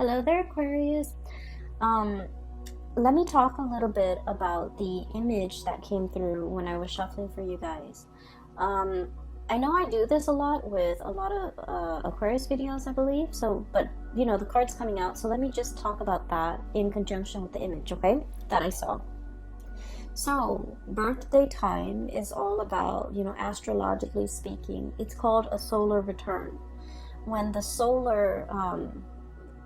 Hello there, Aquarius. Um, Let me talk a little bit about the image that came through when I was shuffling for you guys. Um, I know I do this a lot with a lot of Aquarius videos, I believe. So, but the card's coming out, so let me just talk about that in conjunction with the image, okay? That I saw. So, birthday time is all about, astrologically speaking, it's called a solar return. When the solar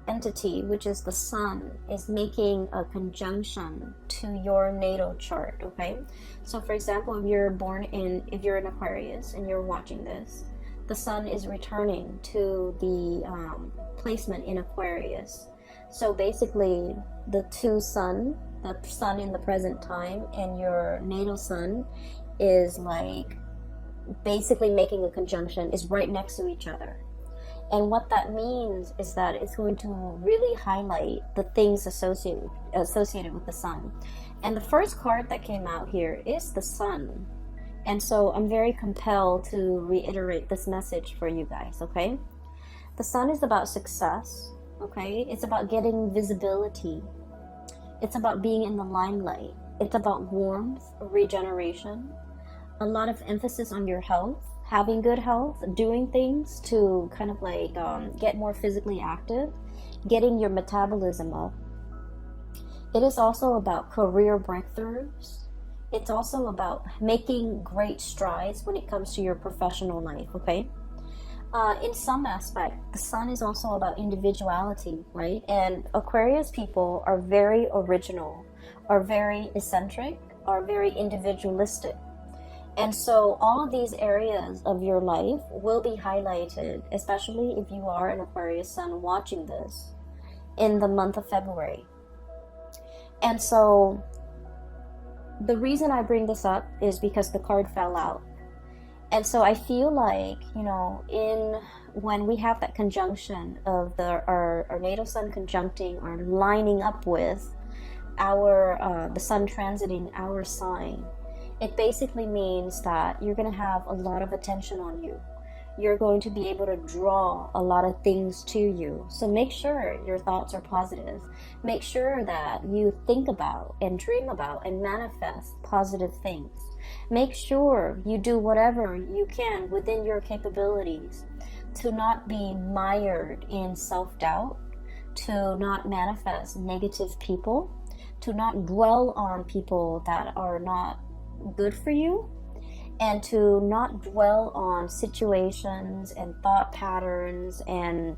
entity, which is the sun, is making a conjunction to your natal chart, okay? So for example, if you're an Aquarius and you're watching this, the sun is returning to the placement in Aquarius. So basically the sun in the present time and your natal sun is like basically making a conjunction, is right next to each other. And what that means is that it's going to really highlight the things associated with the sun. And the first card that came out here is the sun. And so I'm very compelled to reiterate this message for you guys, okay? The sun is about success, okay? It's about getting visibility. It's about being in the limelight. It's about warmth, regeneration, a lot of emphasis on your health, having good health, doing things to kind of like get more physically active, getting your metabolism up. It is also about career breakthroughs. It's also about making great strides when it comes to your professional life, okay? In some aspect, the sun is also about individuality, right? And Aquarius people are very original, are very eccentric, are very individualistic. And so all of these areas of your life will be highlighted, especially if you are an Aquarius sun watching this in the month of February. And so the reason I bring this up is because the card fell out. And so I feel like, when we have that conjunction of our natal sun conjuncting or lining up with the sun transiting our sign, it basically means that you're going to have a lot of attention on you. You're going to be able to draw a lot of things to you. So make sure your thoughts are positive. Make sure that you think about and dream about and manifest positive things. Make sure you do whatever you can within your capabilities to not be mired in self-doubt, to not manifest negative people, to not dwell on people that are not good for you, and to not dwell on situations and thought patterns and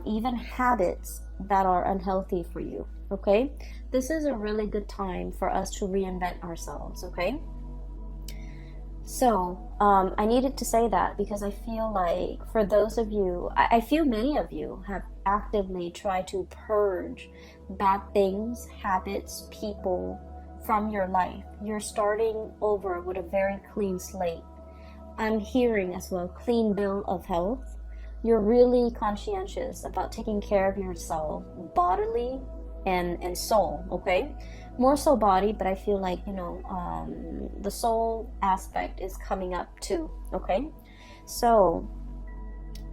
even habits that are unhealthy for you, okay? This is a really good time for us to reinvent ourselves, okay? So I needed to say that because I feel like for those of you, I feel many of you have actively tried to purge bad things, habits, people from your life. You're starting over with a very clean slate. I'm hearing as well clean bill of health. You're really conscientious about taking care of yourself bodily and soul, okay? More so body, but I feel like, the soul aspect is coming up too, okay? So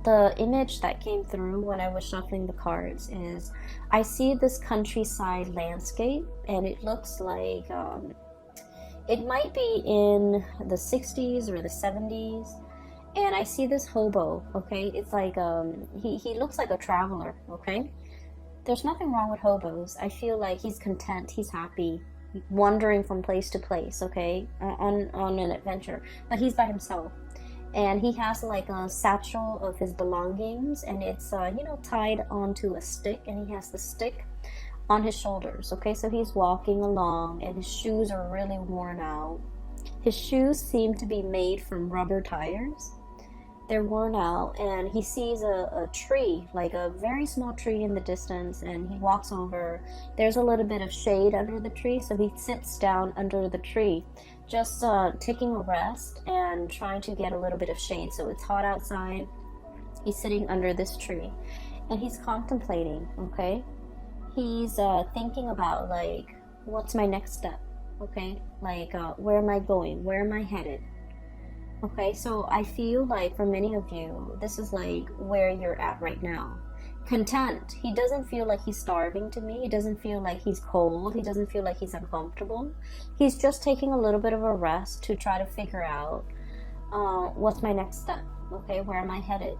the image that came through when I was shuffling the cards is I see this countryside landscape, and it looks like it might be in the 60s or the 70s, and I see this hobo, okay? It's like he looks like a traveler, okay? There's nothing wrong with hobos. I feel like he's content, he's happy, wandering from place to place, okay, on an adventure, but he's by himself. And he has like a satchel of his belongings, and it's tied onto a stick, and he has the stick on his shoulders, okay? So he's walking along, and his shoes are really worn out. His shoes seem to be made from rubber tires. They're worn out, and he sees a tree, like a very small tree in the distance, and he walks over. There's a little bit of shade under the tree, so he sits down under the tree, just taking a rest and trying to get a little bit of shade. So it's hot outside. He's sitting under this tree, and he's contemplating, okay? He's thinking about, like, what's my next step, okay? Like, where am I going? Where am I headed? Okay, so I feel like for many of you, this is like where you're at right now. content. He doesn't feel like he's starving to me. He doesn't feel like he's cold. He doesn't feel like he's uncomfortable. He's just taking a little bit of a rest to try to figure out what's my next step. Okay, where am I headed?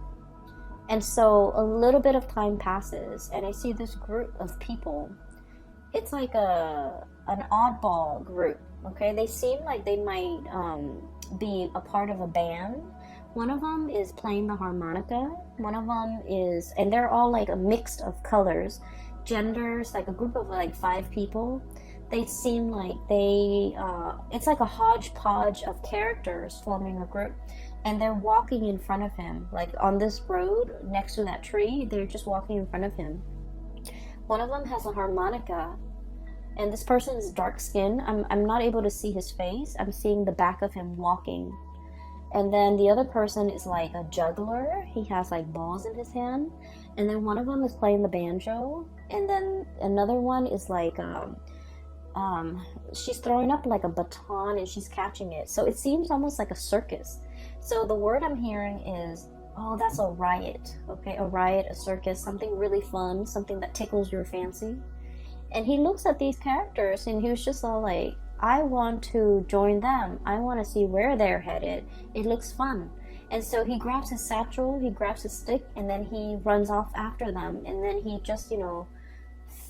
And so a little bit of time passes, and I see this group of people. It's like an oddball group. Okay, they seem like they might be a part of a band. One of them is playing the harmonica. One of them is, and they're all like a mix of colors, genders, like a group of like 5 people. They seem like it's like a hodgepodge of characters forming a group, and they're walking in front of him, like on this road next to that tree. They're just walking in front of him. One of them has a harmonica, and this person is dark skinned. I'm not able to see his face. I'm seeing the back of him walking. And then the other person is like a juggler. He has like balls in his hand. And then one of them is playing the banjo. And then another one is like, she's throwing up like a baton and she's catching it. So it seems almost like a circus. So the word I'm hearing is, oh, that's a riot. Okay, a riot, a circus, something really fun, something that tickles your fancy. And he looks at these characters and he was just all like, I want to join them. I want to see where they're headed. It looks fun. And so he grabs his satchel, he grabs his stick, and then he runs off after them. And then he just,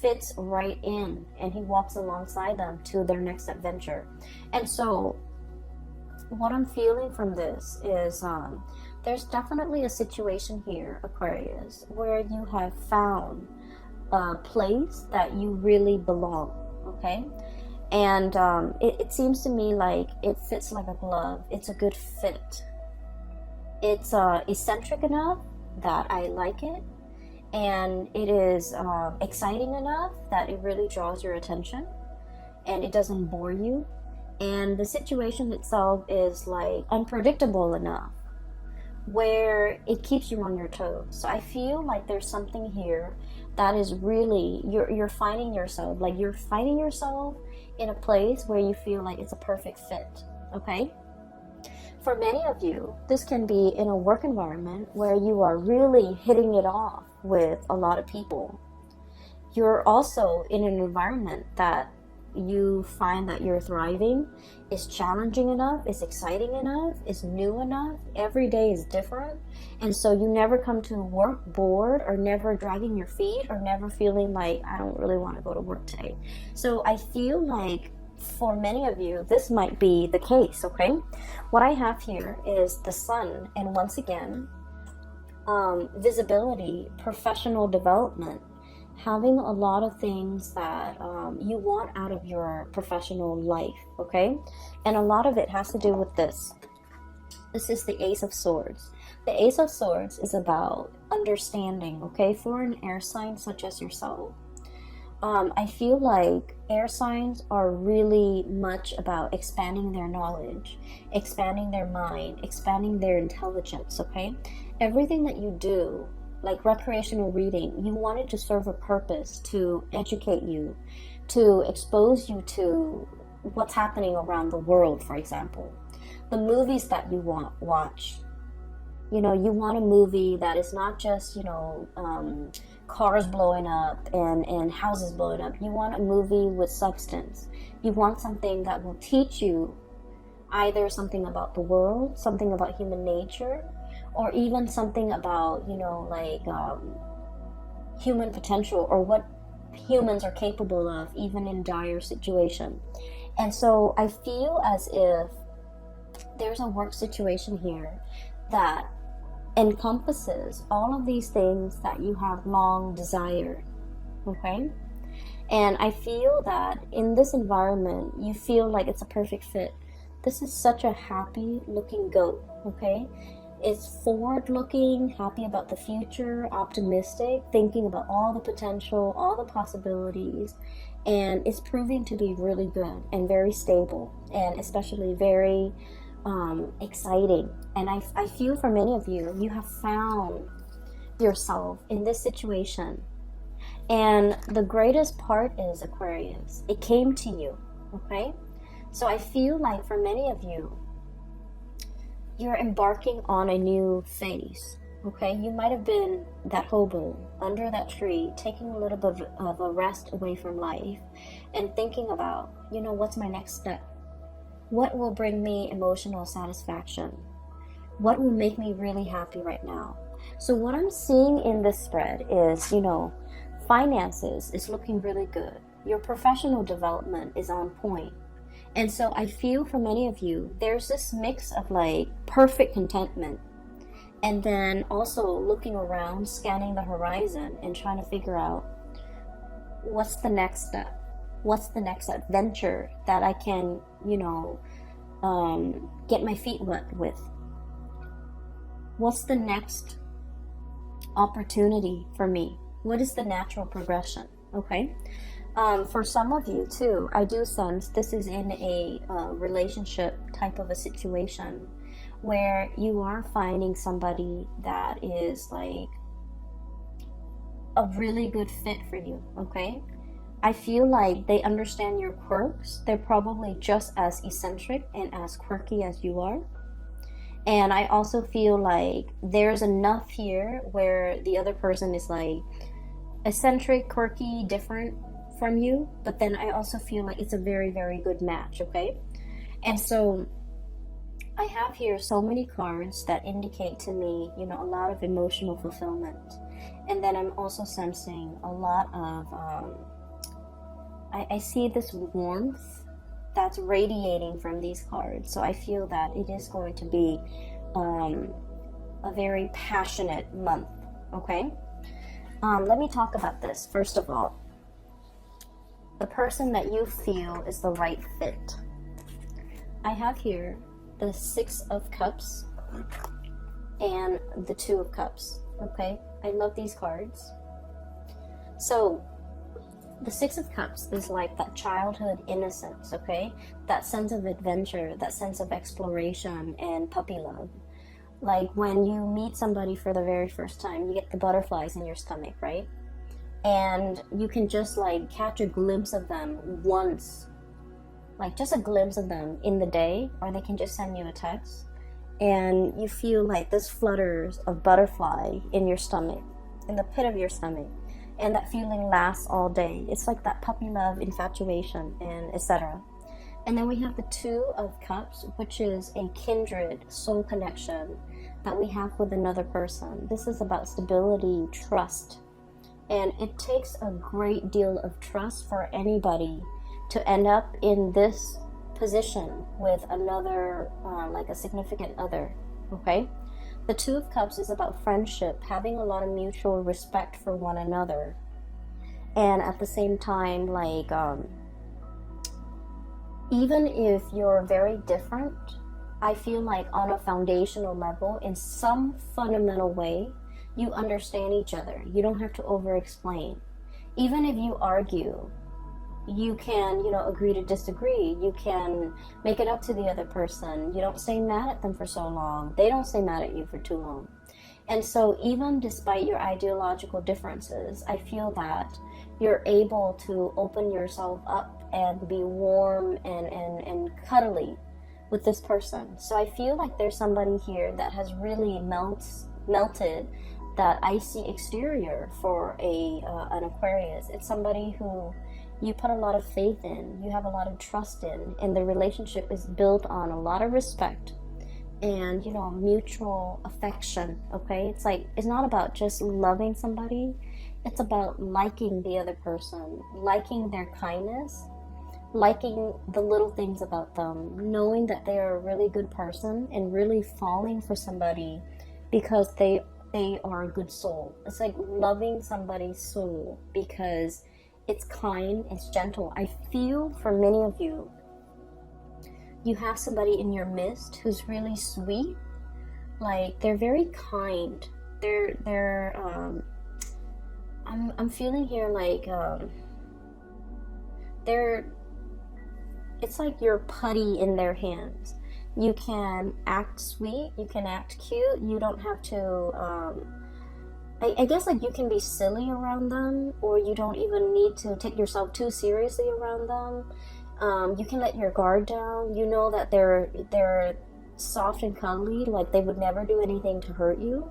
fits right in, and he walks alongside them to their next adventure. And so what I'm feeling from this is there's definitely a situation here, Aquarius, where you have found a place that you really belong, okay? And it seems to me like it fits like a glove. It's a good fit. It's eccentric enough that I like it. And it is exciting enough that it really draws your attention. And it doesn't bore you. And the situation itself is like unpredictable enough where it keeps you on your toes. So I feel like there's something here that is really, you're finding yourself in a place where you feel like it's a perfect fit, okay? For many of you, this can be in a work environment where you are really hitting it off with a lot of people. You're also in an environment that you find that you're thriving, is challenging enough, is exciting enough, is new enough. Every day is different. And so you never come to work bored, or never dragging your feet, or never feeling like, I don't really want to go to work today. So I feel like for many of you, this might be the case, okay? What I have here is the sun, and once again, visibility, professional development, having a lot of things that you want out of your professional life, okay? And a lot of it has to do with this. This is the Ace of Swords. The Ace of Swords is about understanding, okay? For an air sign such as yourself, I feel like air signs are really much about expanding their knowledge, expanding their mind, expanding their intelligence, okay? Everything that you do, like recreational reading, you want it to serve a purpose, to educate you, to expose you to what's happening around the world, for example. The movies that you watch. You want a movie that is not just, cars blowing up and houses blowing up. You want a movie with substance. You want something that will teach you either something about the world, something about human nature, or even something about, human potential, or what humans are capable of, even in dire situation. And so I feel as if there's a work situation here that encompasses all of these things that you have long desired, okay? And I feel that in this environment, you feel like it's a perfect fit. This is such a happy looking goat, okay? It's forward looking, happy about the future, optimistic, thinking about all the potential, all the possibilities, and it's proving to be really good and very stable, and especially very exciting. And I feel for many of you, you have found yourself in this situation. And the greatest part is, Aquarius, it came to you, okay? So I feel like for many of you, you're embarking on a new phase, Okay, you might have been that hobo under that tree, taking a little bit of a rest away from life and thinking about, what's my next step? What will bring me emotional satisfaction? What will make me really happy right now? So what I'm seeing in this spread is, finances is looking really good. Your professional development is on point. And so I feel for many of you, there's this mix of like perfect contentment and then also looking around, scanning the horizon and trying to figure out what's the next step? What's the next adventure that I can, get my feet wet with? What's the next opportunity for me? What is the natural progression? Okay. For some of you too, I do sense this is in a relationship type of a situation where you are finding somebody that is like a really good fit for you. Okay. I feel like they understand your quirks. They're probably just as eccentric and as quirky as you are. And I also feel like there's enough here where the other person is like eccentric, quirky, different from you. But then I also feel like it's a very, very good match, okay? And so I have here so many cards that indicate to me, a lot of emotional fulfillment. And then I'm also sensing a lot of, I see this warmth that's radiating from these cards. So I feel that it is going to be a very passionate month, okay? Let me talk about this. First of all, the person that you feel is the right fit. I have here the Six of Cups and the Two of Cups, okay? I love these cards. So the Six of Cups is like that childhood innocence, okay? That sense of adventure, that sense of exploration and puppy love. Like when you meet somebody for the very first time, you get the butterflies in your stomach, right? And you can just like catch a glimpse of them once, like just a glimpse of them in the day, or they can just send you a text. And you feel like this flutters of butterfly in your stomach, in the pit of your stomach. And that feeling lasts all day. It's like that puppy love, infatuation, and etc. And then we have the Two of Cups, which is a kindred soul connection that we have with another person. This is about stability, trust. And it takes a great deal of trust for anybody to end up in this position with another, like a significant other, okay? The Two of Cups is about friendship, having a lot of mutual respect for one another. And at the same time, like, even if you're very different, I feel like on a foundational level, in some fundamental way, you understand each other. You don't have to over-explain. Even if you argue, you can, agree to disagree. You can make it up to the other person. You don't stay mad at them for so long. They don't stay mad at you for too long. And so even despite your ideological differences, I feel that you're able to open yourself up and be warm and cuddly with this person. So I feel like there's somebody here that has really melted that icy exterior for an Aquarius. It's somebody who you put a lot of faith in, you have a lot of trust in, and the relationship is built on a lot of respect and, mutual affection, okay? It's like, it's not about just loving somebody, it's about liking the other person, liking their kindness, liking the little things about them, knowing that they are a really good person and really falling for somebody because they are a good soul. It's like loving somebody's soul because it's kind, it's gentle. I feel for many of you, you have somebody in your midst who's really sweet. Like they're very kind. I'm feeling here like it's like you're putty in their hands. You can act sweet, you can act cute, you don't have to I guess like you can be silly around them, or you don't even need to take yourself too seriously around them. You can let your guard down. You know that they're soft and cuddly, like they would never do anything to hurt you.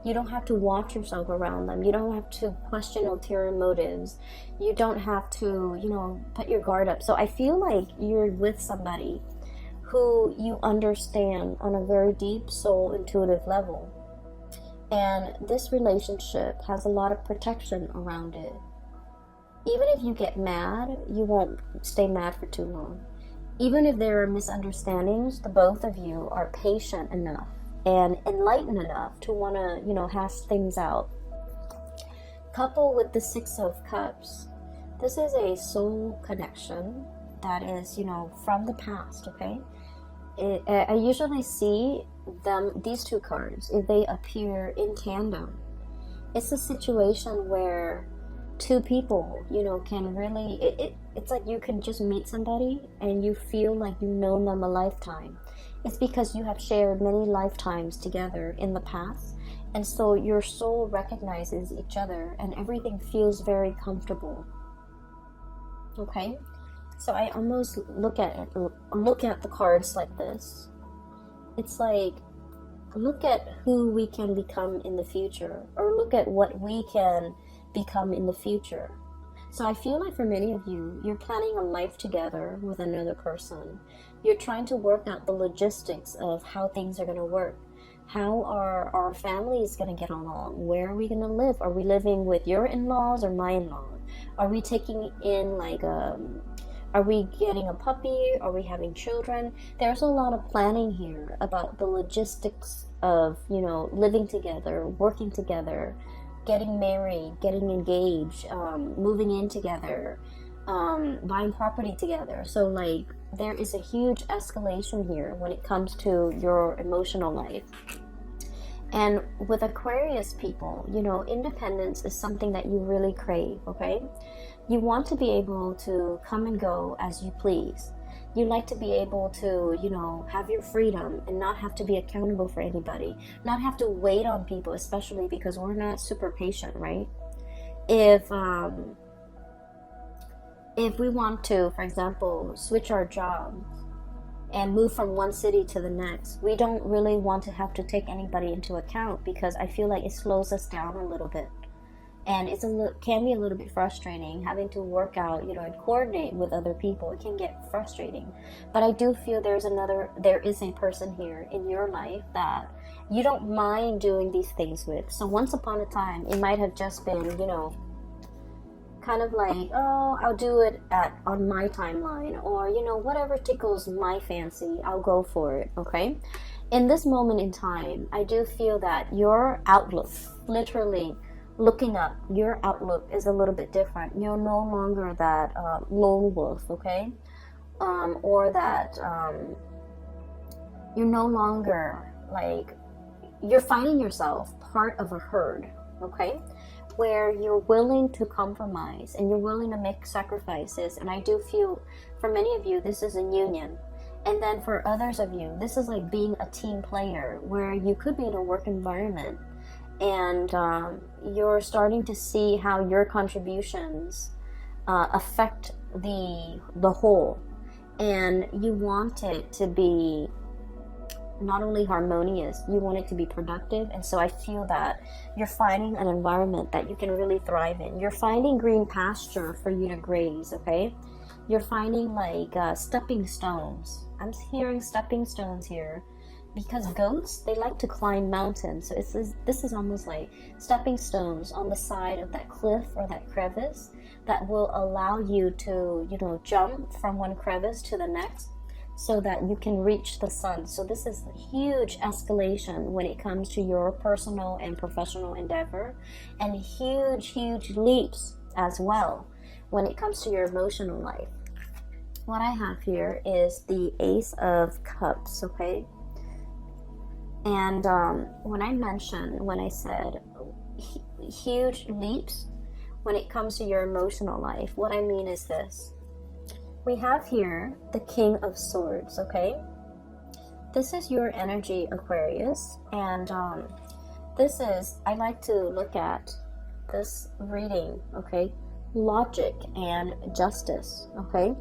You don't have to watch yourself around them. You don't have to question ulterior motives. You don't have to, put your guard up. So I feel like you're with somebody who you understand on a very deep soul intuitive level. And this relationship has a lot of protection around it. Even if you get mad, you won't stay mad for too long. Even if there are misunderstandings, the both of you are patient enough and enlightened enough to want to, hash things out. Coupled with the Six of Cups, this is a soul connection that is, from the past, okay? I usually see these two cards, if they appear in tandem, it's a situation where two people, can really, it's like you can just meet somebody and you feel like you've known them a lifetime. It's because you have shared many lifetimes together in the past, and so your soul recognizes each other and everything feels very comfortable. Okay? So I almost look at the cards like this. It's like, look at who we can become in the future, or look at what we can become in the future. So I feel like for many of you, you're planning a life together with another person. You're trying to work out the logistics of how things are going to work. How are our families going to get along? Where are we going to live? Are we living with your in-laws or my in-laws? Are we taking in are we getting a puppy? Are we having children? There's a lot of planning here about the logistics of, living together, working together, getting married, getting engaged, moving in together, buying property together. So there is a huge escalation here when it comes to your emotional life. And with Aquarius people, independence is something that you really crave, okay? You want to be able to come and go as you please. You like to be able to, have your freedom and not have to be accountable for anybody, not have to wait on people, especially because we're not super patient, right? If we want to, for example, switch our jobs and move from one city to the next, we don't really want to have to take anybody into account, because I feel like it slows us down a little bit. And can be a little bit frustrating having to work out, and coordinate with other people. It can get frustrating. But I do feel there is a person here in your life that you don't mind doing these things with. So once upon a time, it might have just been, kind of like, oh, I'll do it on my timeline, or, whatever tickles my fancy, I'll go for it, okay? In this moment in time, I do feel that your outlook, literally, looking up, your outlook is a little bit different. You're no longer that lone wolf, okay? Or that you're no longer you're finding yourself part of a herd, okay? Where you're willing to compromise and you're willing to make sacrifices. And I do feel for many of you, this is a union. And then for others of you, this is like being a team player, where you could be in a work environment and you're starting to see how your contributions affect the whole, and you want it to be not only harmonious, you want it to be productive. And so I feel that you're finding an environment that you can really thrive in. You're finding green pasture for you to graze, okay? You're finding stepping stones. I'm hearing stepping stones here, because goats, they like to climb mountains. So this is almost like stepping stones on the side of that cliff or that crevice that will allow you to, jump from one crevice to the next so that you can reach the sun. So this is a huge escalation when it comes to your personal and professional endeavor, and huge leaps as well when it comes to your emotional life. What I have here is the Ace of Cups, okay? And when I said huge leaps when it comes to your emotional life, what I mean is this. We have here the King of Swords, okay? This is your energy, Aquarius. And I like to look at this reading, okay? Logic and justice, okay?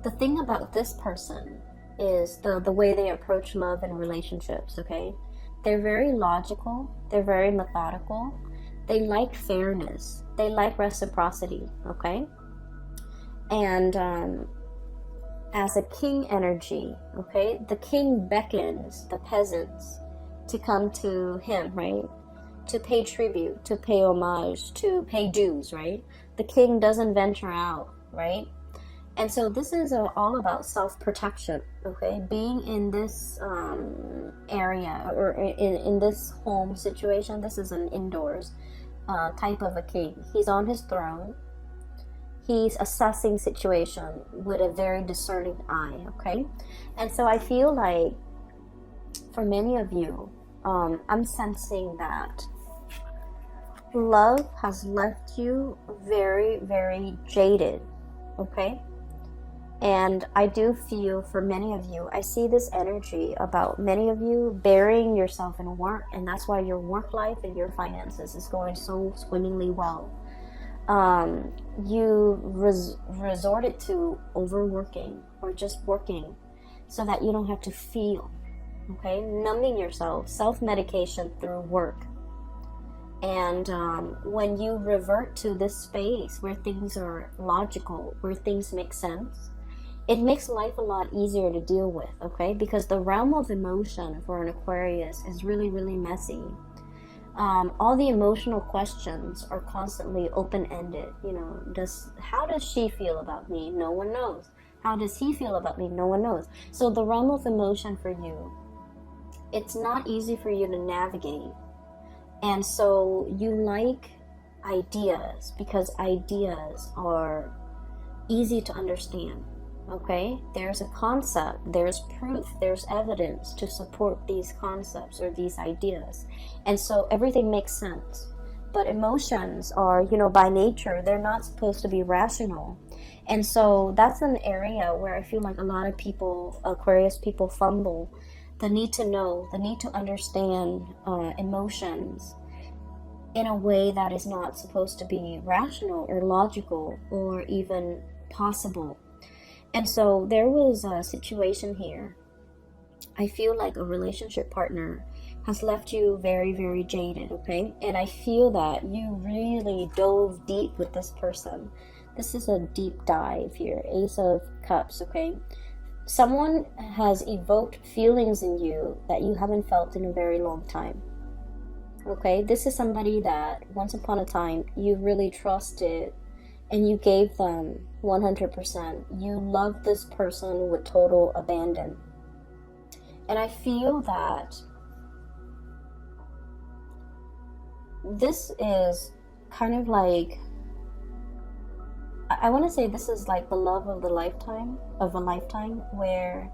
The thing about this person is the way they approach love and relationships, okay? They're very logical. They're very methodical. They like fairness. They like reciprocity, okay? And as a king energy, okay, the king beckons the peasants to come to him, right? To pay tribute, to pay homage, to pay dues, right? The king doesn't venture out, right? And so this is all about self-protection, okay? Being in this area or in this home situation, this is an indoors type of a king. He's on his throne. He's assessing situation with a very discerning eye, okay? And so I feel like for many of you, I'm sensing that love has left you very, very jaded, okay? And I do feel for many of you, I see this energy about many of you burying yourself in work, and that's why your work life and your finances is going so swimmingly well. You resorted to overworking or just working so that you don't have to feel, okay? Numbing yourself, self-medication through work. And when you revert to this space where things are logical, where things make sense, it makes life a lot easier to deal with, okay? Because the realm of emotion for an Aquarius is really, really messy. All the emotional questions are constantly open-ended. You know, how does she feel about me? No one knows. How does he feel about me? No one knows. So the realm of emotion for you, it's not easy for you to navigate. And so you like ideas because ideas are easy to understand. Okay, there's a concept, there's proof, there's evidence to support these concepts or these ideas, and so everything makes sense. But emotions are, you know, by nature, they're not supposed to be rational, and so that's an area where I feel like a lot of people, Aquarius people, fumble the need to know, the need to understand emotions in a way that is not supposed to be rational or logical or even possible. And so there was a situation here. I feel like a relationship partner has left you very, very jaded, okay? And I feel that you really dove deep with this person. This is a deep dive here. Ace of Cups, okay? Someone has evoked feelings in you that you haven't felt in a very long time. Okay? This is somebody that once upon a time you really trusted and you gave them 100%. You love this person with total abandon. And I feel that this is kind of like, I want to say this is like the love of a lifetime, where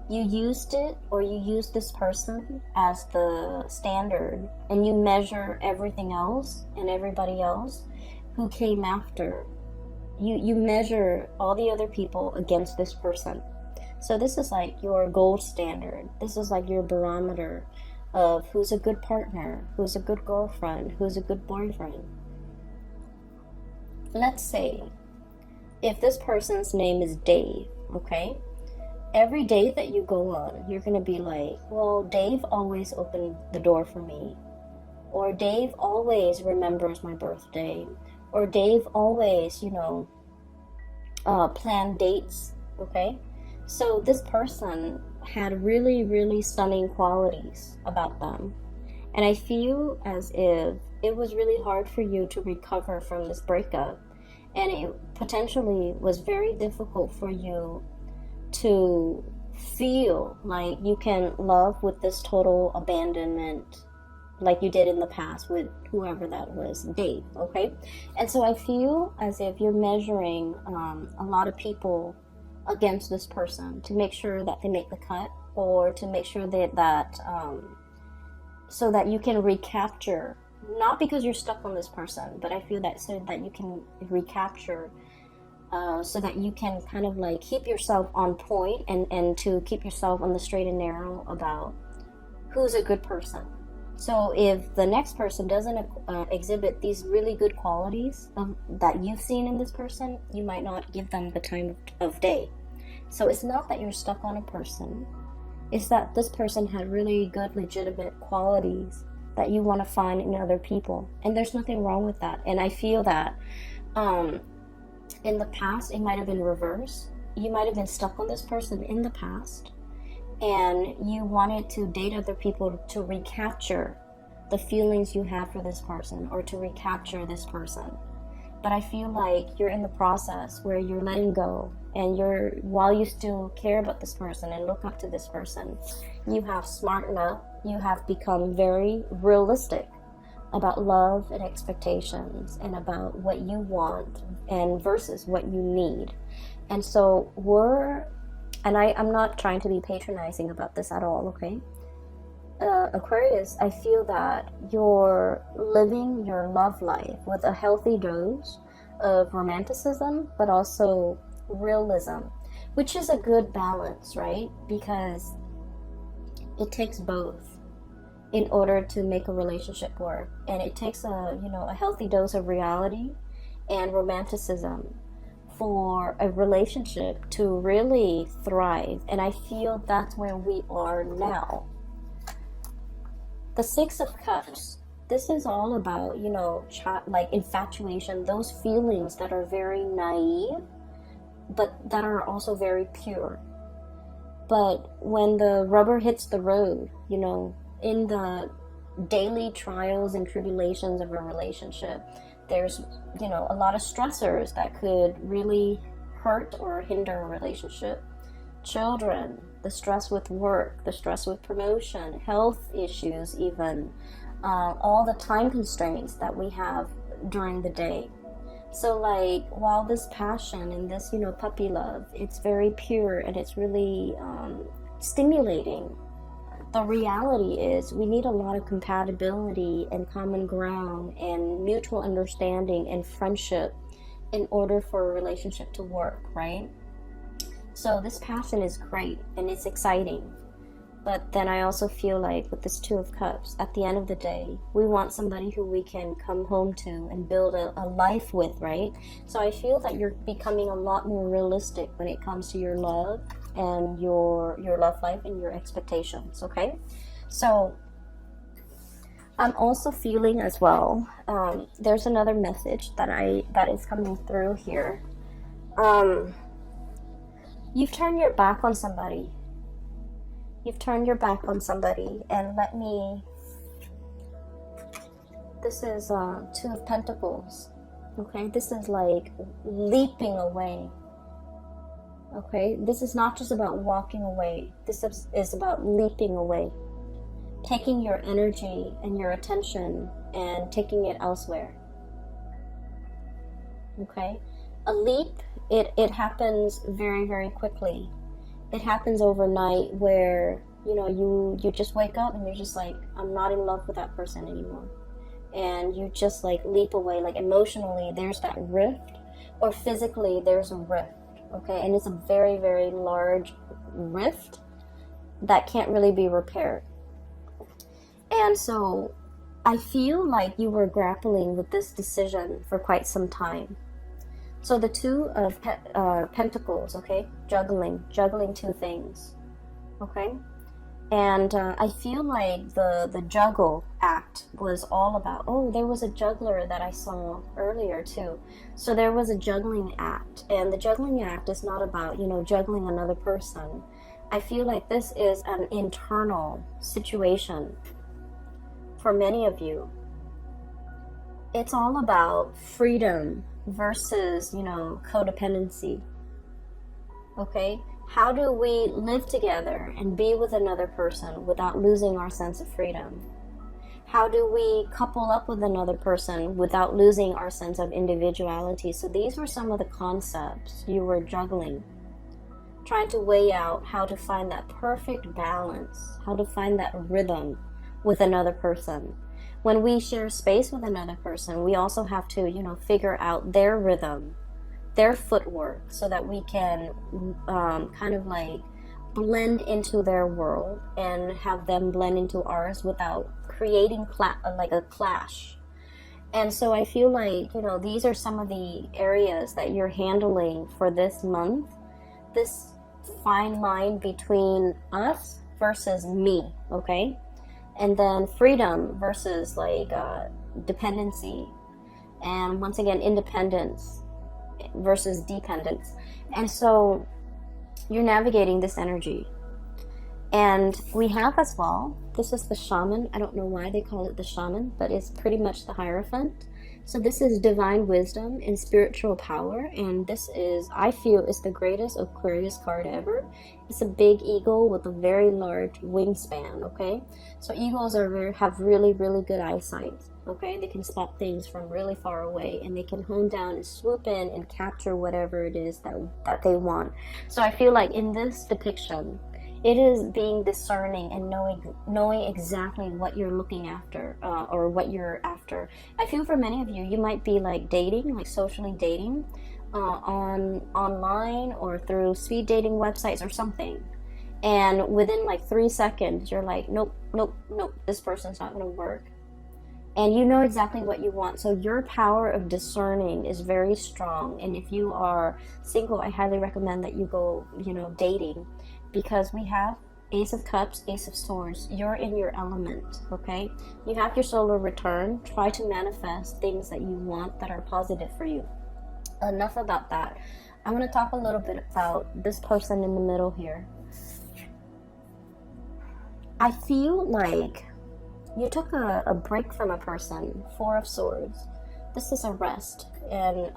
you used it or you used this person as the standard and you measure everything else and everybody else who came after. You measure all the other people against this person. So this is like your gold standard. This is like your barometer of who's a good partner, who's a good girlfriend, who's a good boyfriend. Let's say if this person's name is Dave, okay? Every date that you go on, you're going to be like, well, Dave always opened the door for me. Or Dave always remembers my birthday. Or Dave always, you know, plan dates, okay? So this person had really, really stunning qualities about them. And I feel as if it was really hard for you to recover from this breakup. And it potentially was very difficult for you to feel like you can love with this total abandonment like you did in the past with whoever that was, Dave, okay? And so I feel as if you're measuring a lot of people against this person to make sure that they make the cut, or to make sure that so that you can recapture, not because you're stuck on this person, but I feel that so that you can recapture, so that you can kind of like keep yourself on point and to keep yourself on the straight and narrow about who's a good person. So if the next person doesn't exhibit these really good qualities that you've seen in this person, you might not give them the time of day. So it's not that you're stuck on a person. is that this person had really good, legitimate qualities that you want to find in other people. And there's nothing wrong with that. And I feel that in the past, it might have been reversed. You might have been stuck on this person in the past, and you wanted to date other people to recapture the feelings you have for this person, or to recapture this person. But I feel like you're in the process where you're letting go, and while you still care about this person and look up to this person, you have smartened up, you have become very realistic about love and expectations, and about what you want and versus what you need. And so I'm not trying to be patronizing about this at all, okay? Aquarius, I feel that you're living your love life with a healthy dose of romanticism, but also realism, which is a good balance, right? Because it takes both in order to make a relationship work, and it takes a healthy dose of reality and romanticism for a relationship to really thrive. And I feel that's where we are now. The Six of Cups, this is all about, like infatuation, those feelings that are very naive, but that are also very pure. But when the rubber hits the road, in the daily trials and tribulations of a relationship, there's, a lot of stressors that could really hurt or hinder a relationship. Children, the stress with work, the stress with promotion, health issues even, all the time constraints that we have during the day. So like, while this passion and this, puppy love, it's very pure and it's really stimulating, the reality is we need a lot of compatibility and common ground and mutual understanding and friendship in order for a relationship to work, right? So this passion is great and it's exciting. But then I also feel like with this Two of Cups, at the end of the day, we want somebody who we can come home to and build a life with, right? So I feel that you're becoming a lot more realistic when it comes to your love and your love life and your expectations, okay? So I'm also feeling as well, there's another message that is coming through here. You've turned your back on somebody. And this is Two of Pentacles, okay? This is like leaping away, okay? This is not just about walking away. This is about leaping away, taking your energy and your attention and taking it elsewhere, okay? A leap, it happens very, very quickly. It happens overnight where, you just wake up and you're just like, I'm not in love with that person anymore. And you just like leap away, like emotionally there's that rift, or physically there's a rift, okay? And it's a very, very large rift that can't really be repaired. And so I feel like you were grappling with this decision for quite some time. So the Two of Pentacles, okay? Juggling two things, okay? And I feel like the juggle act was all about, there was a juggler that I saw earlier too. So there was a juggling act, and the juggling act is not about, juggling another person. I feel like this is an internal situation for many of you. It's all about freedom versus, codependency, okay? How do we live together and be with another person without losing our sense of freedom? How do we couple up with another person without losing our sense of individuality? So these were some of the concepts you were juggling, trying to weigh out how to find that perfect balance, how to find that rhythm with another person. When we share space with another person, we also have to, figure out their rhythm, their footwork, so that we can kind of like blend into their world and have them blend into ours without creating like a clash. And so I feel like, these are some of the areas that you're handling for this month. This fine line between us versus me, okay? And then freedom versus like dependency, and once again independence versus dependence. And so you're navigating this energy. And we have as well, this is the shaman. I don't know why they call it the shaman, but it's pretty much the Hierophant. So this is divine wisdom and spiritual power, and this is, I feel, is the greatest Aquarius card ever. It's a big eagle with a very large wingspan, okay? So eagles have really, really good eyesight, okay? They can spot things from really far away, and they can hone down and swoop in and capture whatever it is that they want. So I feel like in this depiction, it is being discerning and knowing exactly what you're looking after, or what you're after. I feel for many of you, you might be like dating, like socially dating, online or through speed dating websites or something. And within like 3 seconds, you're like, nope, nope, nope, this person's not going to work. And you know exactly what you want. So your power of discerning is very strong. And if you are single, I highly recommend that you go, dating, because we have Ace of Cups, Ace of Swords. You're in your element, okay? You have your solar return. Try to manifest things that you want that are positive for you. Enough about that. I want to talk a little bit about this person in the middle here. I feel like you took a break from a person. Four of Swords. This is a rest and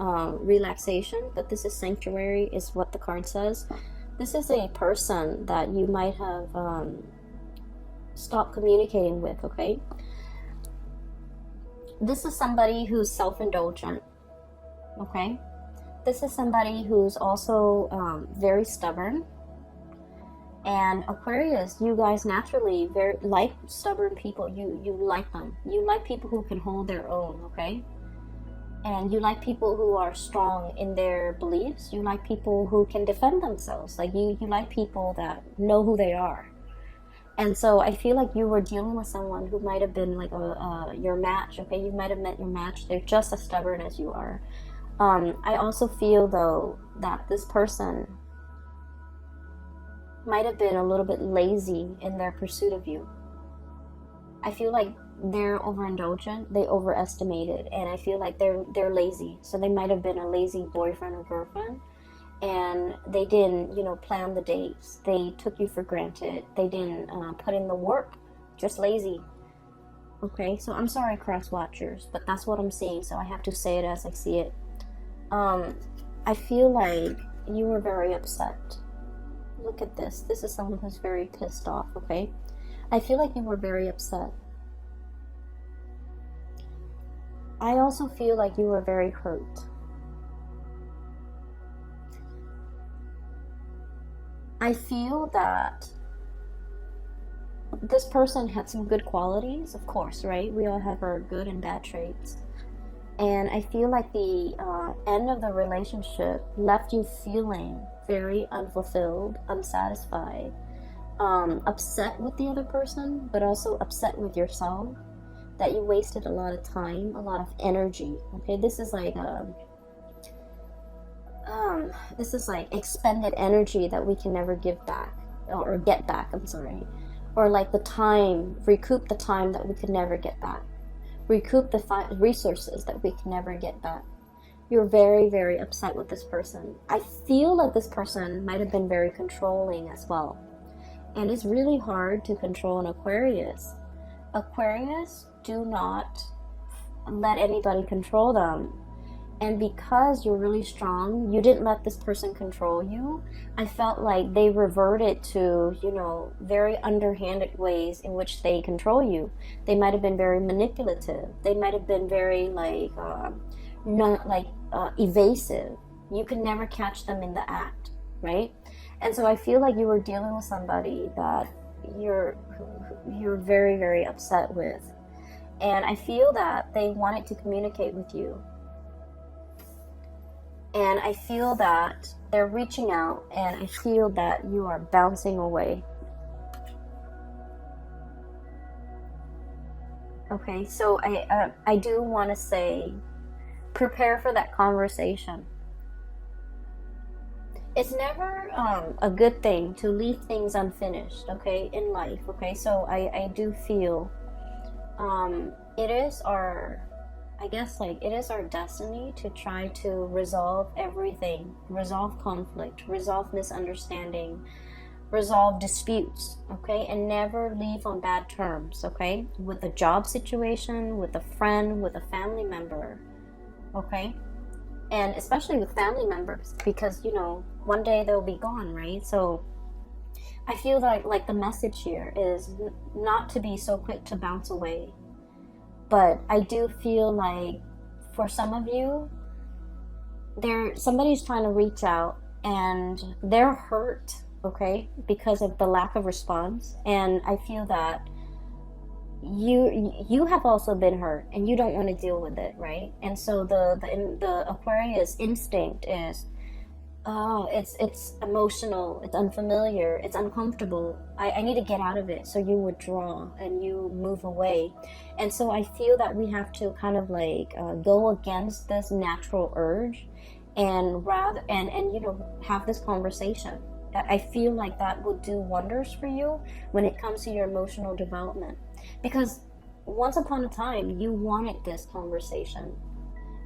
relaxation, but this is sanctuary, is what the card says. This is a person that you might have stopped communicating with, okay? This is somebody who's self-indulgent, okay? This is somebody who's also very stubborn. And Aquarius, you guys naturally very like stubborn people. You like them. You like people who can hold their own, okay? And you like people who are strong in their beliefs. You like people who can defend themselves. Like you like people that know who they are. And so I feel like you were dealing with someone who might have been like your match, okay? You might have met your match. They're just as stubborn as you are. I also feel, though, that this person might have been a little bit lazy in their pursuit of you. I feel like they're overindulgent, they overestimated, and I feel like they're lazy. So they might have been a lazy boyfriend or girlfriend, and they didn't, plan the dates. They took you for granted. They didn't put in the work. Just lazy. Okay, so I'm sorry, cross watchers, but that's what I'm seeing, so I have to say it as I see it. I feel like you were very upset. Look at this. This is someone who's very pissed off, okay? I feel like you were very upset. I also feel like you were very hurt. I feel that this person had some good qualities, of course, right? We all have our good and bad traits. And I feel like the end of the relationship left you feeling very unfulfilled, unsatisfied, upset with the other person, but also upset with yourself, that you wasted a lot of time, a lot of energy. Okay, this is like expended energy that we can never give back, or get back, I'm sorry. Or like recoup the time that we could never get back. Recoup the resources that we can never get back. You're very, very upset with this person. I feel like this person might have been very controlling as well. And it's really hard to control an Aquarius. Aquarius do not let anybody control them. And because you're really strong, you didn't let this person control you. I felt like they reverted to, very underhanded ways in which they control you. They might have been very manipulative. They might have been very evasive. You can never catch them in the act, right? And so I feel like you were dealing with somebody that you're very, very upset with. And I feel that they wanted to communicate with you. And I feel that they're reaching out, and I feel that you are bouncing away. Okay, so I do want to say, prepare for that conversation. it's never a good thing to leave things unfinished, okay, in life, okay? So I do feel it is our, I guess, like, it is our destiny to try to resolve everything, resolve conflict, resolve misunderstanding, resolve disputes, okay, and never leave on bad terms, okay, with a job situation, with a friend, with a family member, okay, and especially with family members, because you know one day they'll be gone, right? So I feel like the message here is not to be so quick to bounce away, but I do feel like for some of you, somebody's trying to reach out and they're hurt, okay, because of the lack of response, and I feel that you have also been hurt and you don't want to deal with it, right? And so the Aquarius instinct is, oh, it's emotional, it's unfamiliar, it's uncomfortable, I need to get out of it. So you withdraw and you move away. And so I feel that we have to kind of like go against this natural urge and you know, have this conversation. I feel like that would do wonders for you when it comes to your emotional development, because once upon a time you wanted this conversation,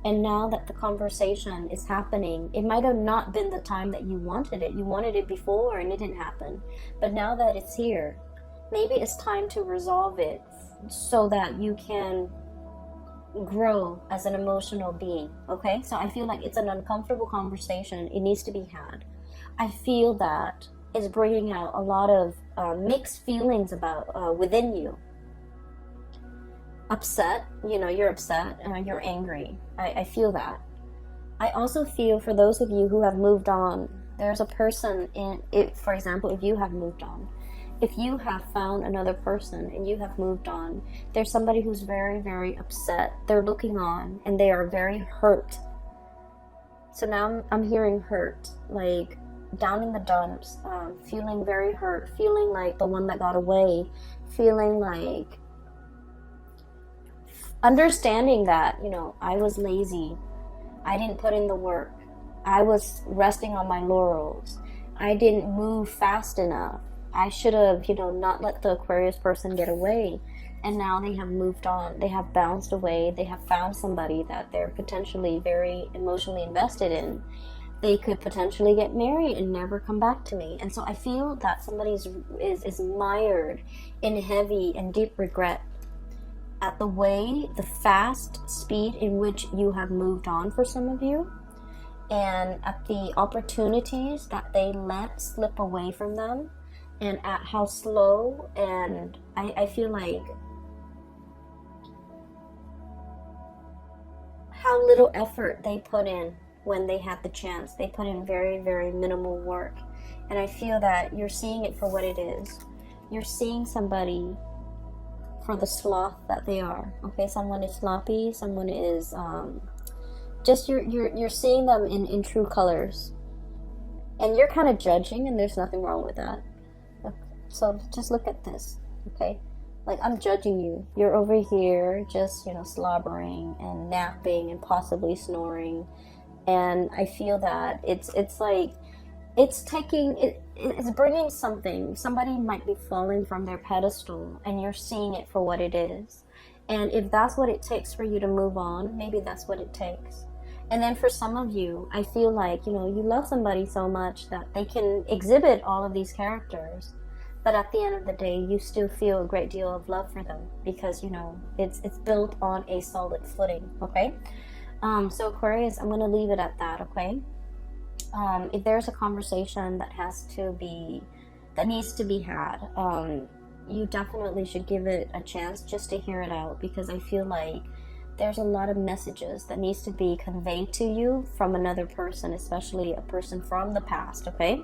and now that the conversation is happening, it might have not been the time that you wanted it. You wanted it before and it didn't happen, but now that it's here, maybe it's time to resolve it so that you can grow as an emotional being, okay? So I feel like it's an uncomfortable conversation. It needs to be had. I feel that it's bringing out a lot of mixed feelings about within you. Upset, you know, you're upset, you're angry. I feel that. I also feel for those of you who have moved on, there's a person in it. For example, if you have moved on, if you have found another person and you have moved on, there's somebody who's very, very upset. They're looking on and they are very hurt. So now I'm hearing hurt, like down in the dumps, feeling very hurt, feeling like the one that got away, feeling like understanding that, you know, I was lazy, I didn't put in the work, I was resting on my laurels, I didn't move fast enough, I should have, you know, not let the Aquarius person get away. And now they have moved on, they have bounced away, they have found somebody that they're potentially very emotionally invested in. They could potentially get married and never come back to me. And so I feel that somebody is mired in heavy and deep regret at the fast speed in which you have moved on for some of you, and at the opportunities that they let slip away from them, and at how slow and I feel like how little effort they put in when they had the chance. They put in very, very minimal work. And I feel that you're seeing it for what it is. You're seeing somebody for the sloth that they are. Okay, someone is sloppy, someone is just you're seeing them in true colors. And you're kind of judging, and there's nothing wrong with that. So just look at this, okay? Like, I'm judging you. You're over here just, you know, slobbering and napping and possibly snoring. And I feel that it's like it's bringing something. Somebody might be falling from their pedestal and you're seeing it for what it is. And if that's what it takes for you to move on, maybe that's what it takes. And then for some of you, I feel like, you know, you love somebody so much that they can exhibit all of these characters, but at the end of the day, you still feel a great deal of love for them because, you know, it's built on a solid footing, okay? So Aquarius, I'm going to leave it at that, okay? If there's a conversation that needs to be had, you definitely should give it a chance just to hear it out, because I feel like there's a lot of messages that needs to be conveyed to you from another person, especially a person from the past, okay?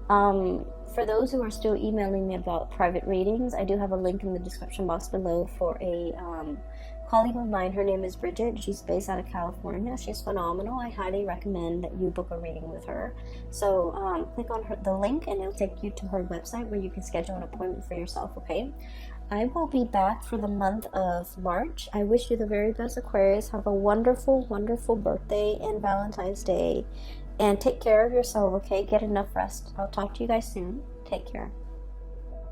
For those who are still emailing me about private readings, I do have a link in the description box below for a colleague of mine. Her name is Bridget. She's based out of California. She's phenomenal. I highly recommend that you book a reading with her. So click on the link and it'll take you to her website where you can schedule an appointment for yourself, okay? I will be back for the month of March. I wish you the very best, Aquarius. Have a wonderful, wonderful birthday and Valentine's Day. And take care of yourself, okay? Get enough rest. I'll talk to you guys soon. Take care.